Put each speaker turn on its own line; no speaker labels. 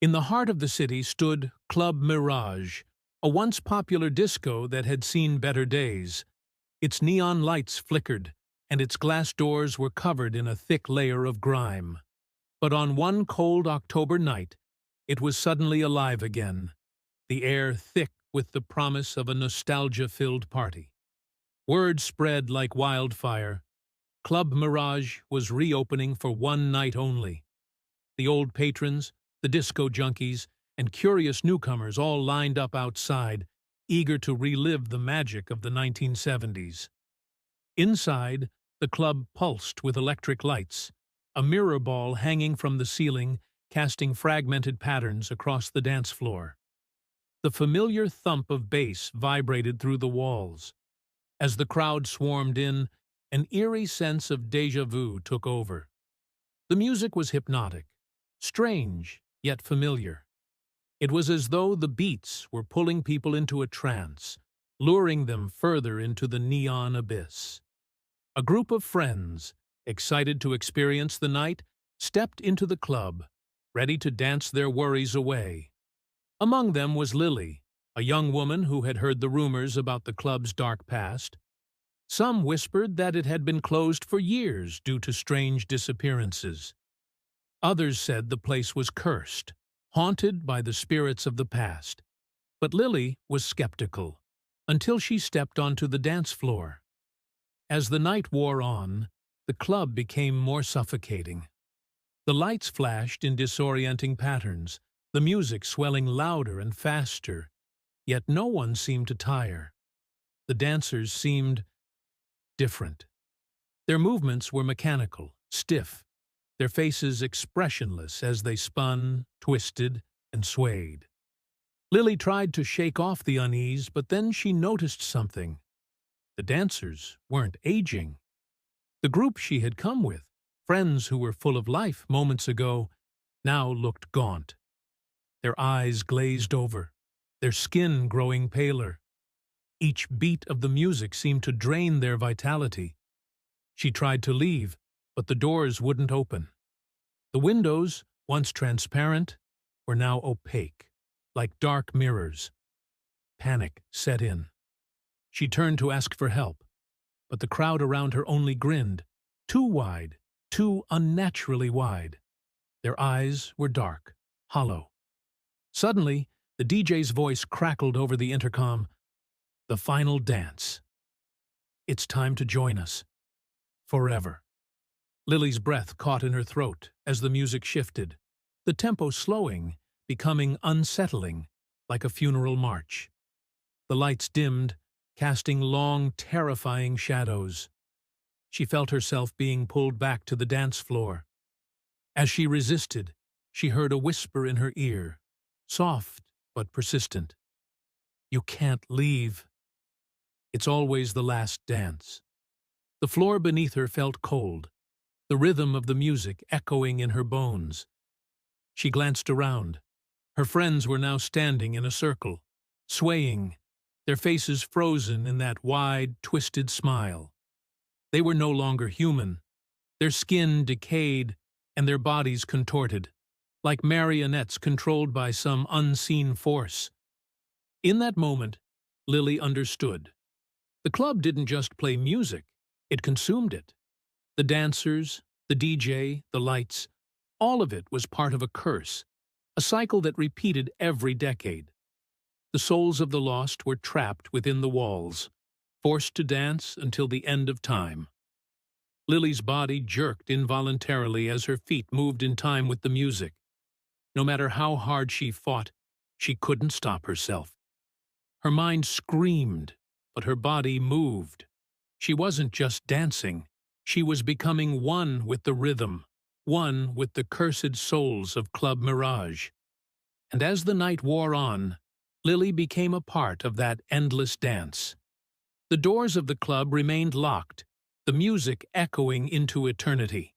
In the heart of the city stood Club Mirage, a once popular disco that had seen better days. Its neon lights flickered, and its glass doors were covered in a thick layer of grime. But on one cold October night, it was suddenly alive again, the air thick with the promise of a nostalgia-filled party. Word spread like wildfire. Club Mirage was reopening for one night only. The old patrons, the disco junkies, and curious newcomers all lined up outside, eager to relive the magic of the 1970s. Inside, the club pulsed with electric lights, a mirror ball hanging from the ceiling, casting fragmented patterns across the dance floor. The familiar thump of bass vibrated through the walls. As the crowd swarmed in, an eerie sense of déjà vu took over. The music was hypnotic, strange, yet familiar. It was as though the beats were pulling people into a trance, luring them further into the neon abyss. A group of friends, excited to experience the night, stepped into the club, ready to dance their worries away. Among them was Lily, a young woman who had heard the rumors about the club's dark past. Some whispered that it had been closed for years due to strange disappearances. Others said the place was cursed, haunted by the spirits of the past. But Lily was skeptical, until she stepped onto the dance floor. As the night wore on, the club became more suffocating. The lights flashed in disorienting patterns, the music swelling louder and faster, yet no one seemed to tire. The dancers seemed different. Their movements were mechanical, stiff, their faces expressionless as they spun, twisted, and swayed. Lily tried to shake off the unease, but then she noticed something. The dancers weren't aging. The group she had come with, friends who were full of life moments ago, now looked gaunt. Their eyes glazed over, their skin growing paler. Each beat of the music seemed to drain their vitality. She tried to leave, but the doors wouldn't open. The windows, once transparent, were now opaque, like dark mirrors. Panic set in. She turned to ask for help, but the crowd around her only grinned, too wide, too unnaturally wide. Their eyes were dark, hollow. Suddenly, the DJ's voice crackled over the intercom. The final dance. It's time to join us. Forever. Lily's breath caught in her throat as the music shifted, the tempo slowing, becoming unsettling, like a funeral march. The lights dimmed, casting long, terrifying shadows. She felt herself being pulled back to the dance floor. As she resisted, she heard a whisper in her ear, soft but persistent. You can't leave. It's always the last dance. The floor beneath her felt cold, the rhythm of the music echoing in her bones. She glanced around. Her friends were now standing in a circle, swaying, their faces frozen in that wide, twisted smile. They were no longer human, their skin decayed and their bodies contorted, like marionettes controlled by some unseen force. In that moment, Lily understood. The club didn't just play music, it consumed it. The dancers, the DJ, the lights, all of it was part of a curse, a cycle that repeated every decade. The souls of the lost were trapped within the walls, forced to dance until the end of time. Lily's body jerked involuntarily as her feet moved in time with the music. No matter how hard she fought, she couldn't stop herself. Her mind screamed, but her body moved. She wasn't just dancing, she was becoming one with the rhythm, one with the cursed souls of Club Mirage. And as the night wore on, Lily became a part of that endless dance. The doors of the club remained locked, the music echoing into eternity.